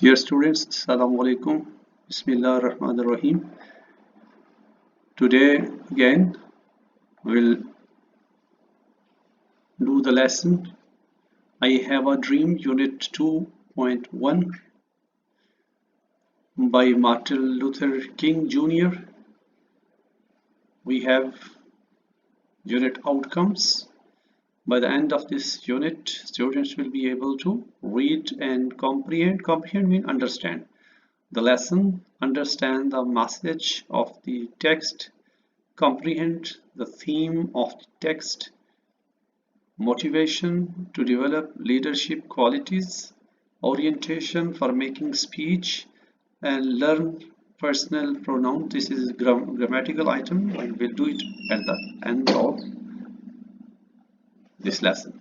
Dear students, Assalamu alaikum. Bismillah ar-Rahman ar-Rahim. Today again we'll do the lesson I Have a Dream Unit 2.1 by Martin Luther King Jr. We have unit outcomes. By the end of this unit, students will be able to read and comprehend. Comprehend means understand the lesson, understand the message of the text, comprehend the theme of the text, motivation to develop leadership qualities, orientation for making speech, and learn personal pronoun. This is a grammatical item and we'll do it at the end of this lesson.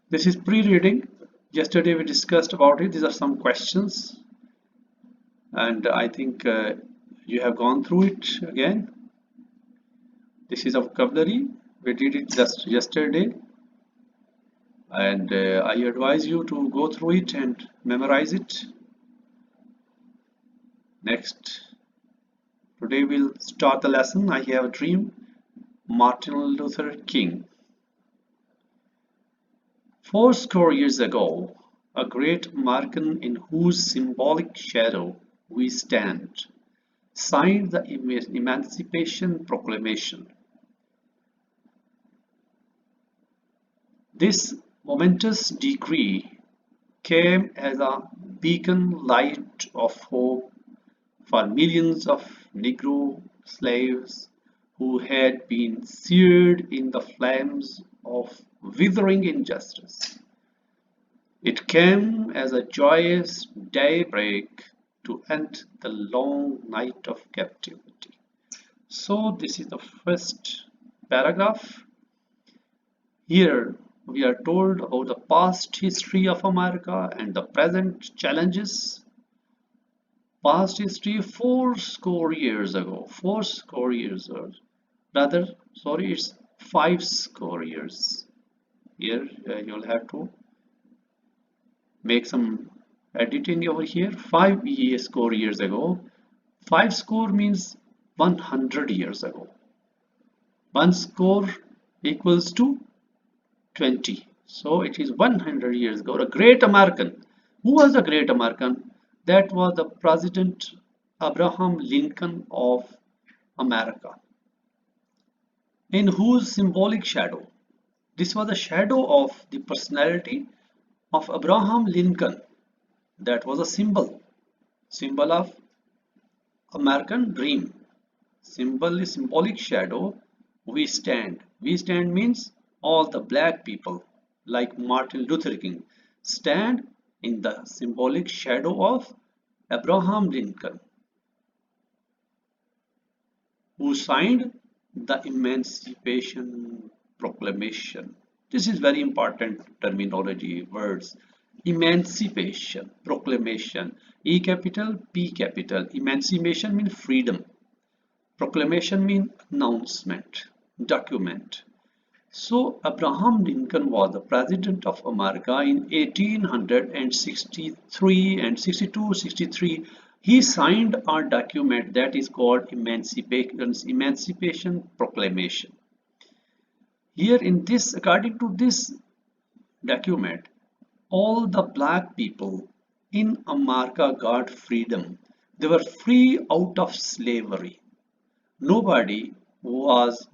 This is pre-reading. Yesterday we discussed about it. These are some questions and I think you have gone through it again. This is a vocabulary. We did it just yesterday and I advise you to go through it and memorize it. Next, today we'll start the lesson. I Have a Dream, Martin Luther King. 80 years ago, a great American in whose symbolic shadow we stand signed the Emancipation Proclamation. This momentous decree came as a beacon light of hope for millions of Negro slaves who had been seared in the flames of withering injustice. It came as a joyous daybreak to end the long night of captivity. So this is the first paragraph. Here we are told about the past history of America and the present challenges. Past history 80 years ago, 80 years ago, rather, sorry, it's 50 years. Here you'll have to make some editing over here. 50 years ago, 5 score means 100 years ago. 1 score equals to 20. So it is 100 years ago. A great American. Who was the great American? That was the President Abraham Lincoln of America, in whose symbolic shadow. This was the shadow of the personality of Abraham Lincoln. That was a symbol of American dream. Symbolic shadow. We stand. We stand means all the black people like Martin Luther King stand in the symbolic shadow of Abraham Lincoln, who signed the Emancipation Proclamation. This is very important terminology, words. Emancipation, proclamation, E capital, P capital. Emancipation means freedom. Proclamation means announcement, document. So Abraham Lincoln was the President of America in 1863 and 62, 63. He signed a document that is called Emancipation Proclamation. Here in this, according to this document, all the black people in America got freedom. They were free out of slavery. Nobody was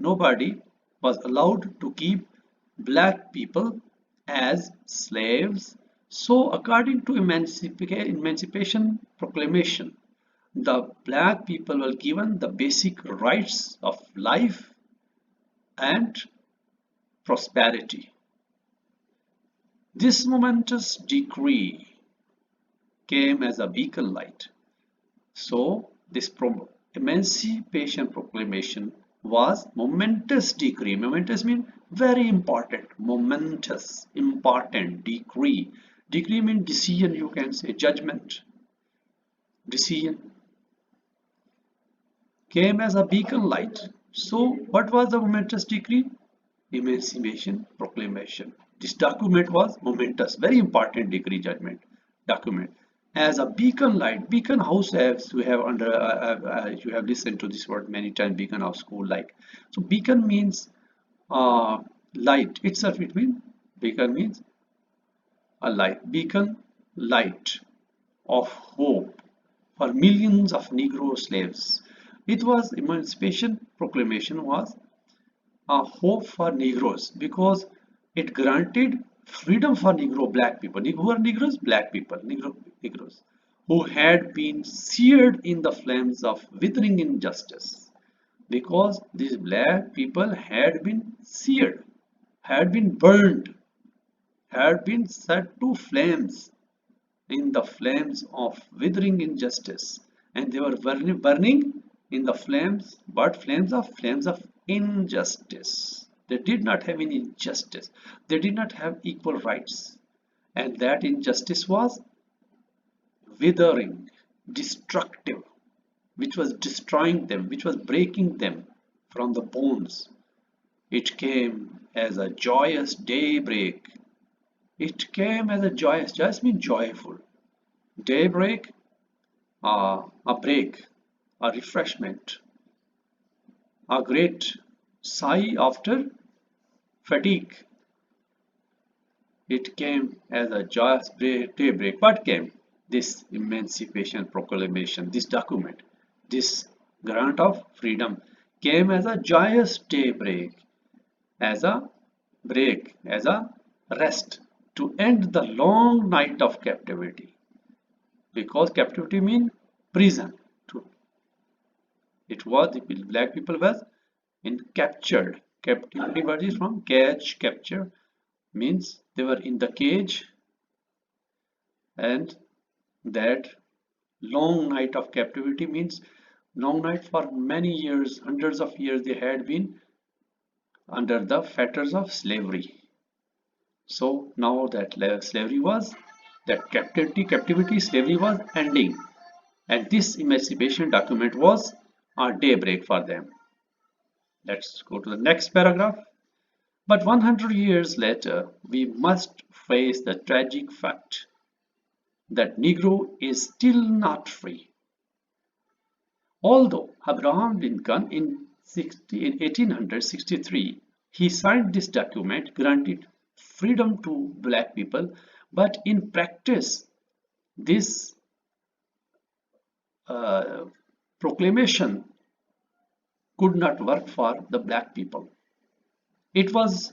allowed to keep black people as slaves. So according to Emancipation Proclamation, the black people were given the basic rights of life and prosperity. This momentous decree came as a beacon light. So this Emancipation Proclamation was momentous decree. Momentous means very important. Momentous, important decree. Decree means decision, you can say judgment. Decision came as a beacon light. So what was the momentous decree? Emancipation Proclamation. This document was momentous, very important decree judgment document. as a beacon light. Beacon house, as we have you have listened to this word many times, beacon of school like. So beacon means uh, light itself. It means beacon means a light, beacon light of hope for millions of Negro slaves. It was Emancipation Proclamation was a hope for Negroes because it granted freedom for Negro black people. Who are Negroes? Black people, Negroes, who had been seared in the flames of withering injustice. Because these black people had been seared, had been burned, had been set to flames in the flames of withering injustice, and they were burning in the flames, but flames of injustice. They did not have any justice, they did not have equal rights, and that injustice was withering, destructive, which was destroying them, which was breaking them from the bones. It came as a joyous daybreak. It came as a joyous means joyful. Daybreak, a break, a refreshment, a great sigh after fatigue. It came as a joyous daybreak. What came? This Emancipation Proclamation, this document, this grant of freedom came as a joyous daybreak, as a break, as a rest to end the long night of captivity. Because captivity means prison. It was the black people was in captured. Captivity word is from catch, capture means they were in the cage, and that long night of captivity means long night for many years, hundreds of years they had been under the fetters of slavery. So now that slavery was, that captivity slavery was ending, and this emancipation document was a daybreak for them. Let's go to the next paragraph. But 100 years later, we must face the tragic fact that Negro is still not free. Although Abraham Lincoln in 1863, he signed this document granted freedom to black people, but in practice, this uh, proclamation could not work for the black people. It was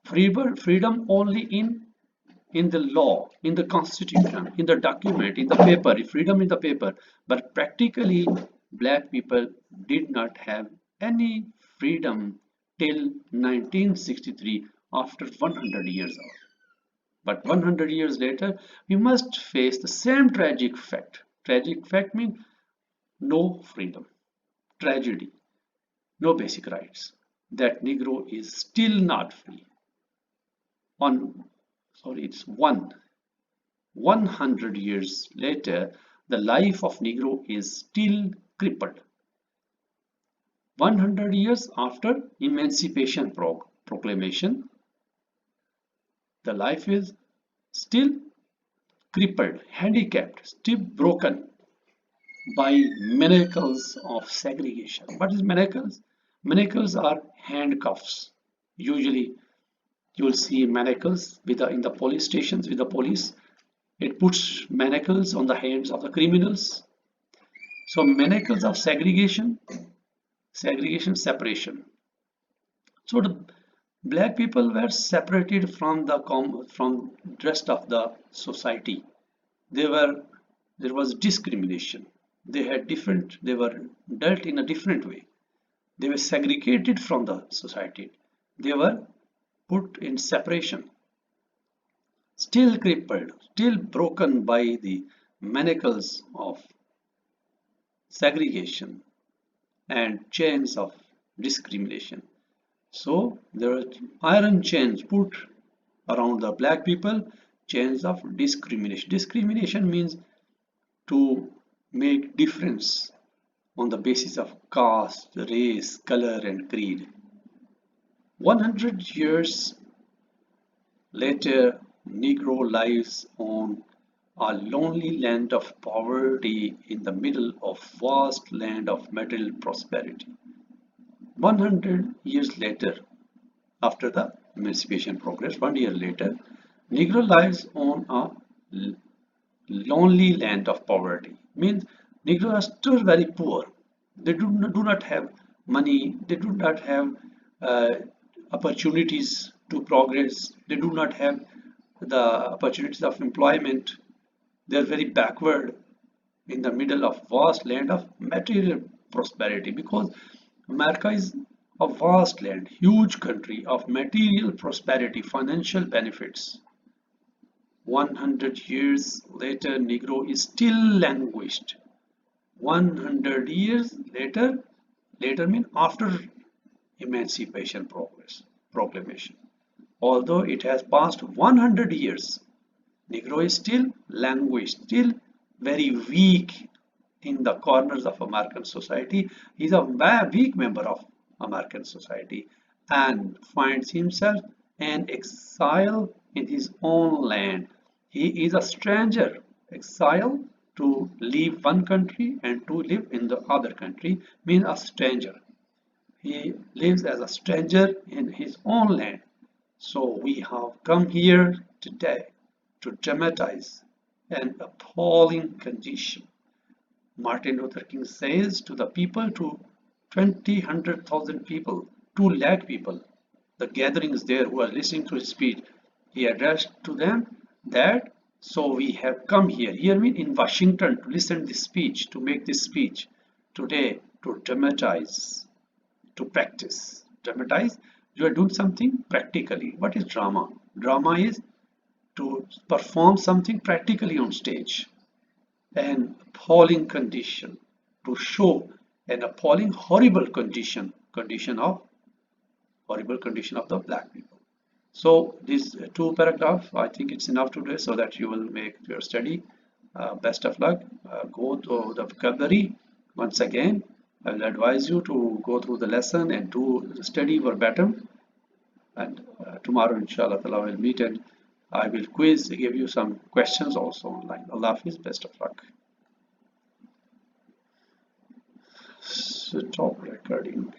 freedom only in the law, in the constitution, in the document, in the paper, freedom in the paper. But practically, black people did not have any freedom till 1963, after 100 years. But 100 years later, we must face the same tragic fact. Tragic fact means no freedom, tragedy, no basic rights. That Negro is still not free. On, sorry, it's 100 years later, the life of Negro is still crippled. 100 years after Emancipation Proclamation, the life is still crippled, handicapped, still broken by manacles of segregation. What is manacles? Manacles are handcuffs. Usually, you will see manacles in the police stations with the police. It puts manacles on the hands of the criminals. So manacles of segregation, separation. So the black people were separated from the rest of the society. They were there was discrimination. They were dealt in a different way. They were segregated from the society. They were put in separation, still crippled, still broken by the manacles of segregation and chains of discrimination. So there are iron chains put around the black people, chains of discrimination. Discrimination means to make difference on the basis of caste, race, color, and creed. 100 years later, Negro lives on a lonely land of poverty in the middle of vast land of material prosperity. 100 years later, after the emancipation progress, 1 year later, Negro lives on a lonely land of poverty. Means Negroes are still very poor. They do not have money. They do not have uh, opportunities to progress. They do not have the opportunities of employment. They are very backward in the middle of vast land of material prosperity, because America is a vast land, huge country of material prosperity, financial benefits. 100 years later, Negro is still languished. 100 years later, later mean after emancipation progress proclamation. Although it has passed 100 years, Negro is still languished, still very weak in the corners of American society. He is a weak member of American society and finds himself an exile in his own land. He is a stranger, exile to leave one country and to live in the other country means a stranger. He lives as a stranger in his own land. So we have come here today to dramatize an appalling condition. Martin Luther King says to the people, to 20, 100,000 people, 2 lakh people, the gatherings there who are listening to his speech, he addressed to them that, so we have come here, here means in Washington, to listen to this speech, to make this speech today, to dramatize, to practice. Dramatize, you are doing something practically. What is drama? Drama is to perform something practically on stage. An appalling condition, to show an appalling horrible condition of the black people. So these 2 paragraphs, I think it's enough today so that you will make your study. Best of luck. Go to the vocabulary once again. I will advise you to go through the lesson and to study verbatim. And tomorrow, inshallah, I will meet and I will give you some questions also online. Allah Hafiz, best of luck. Stop recording.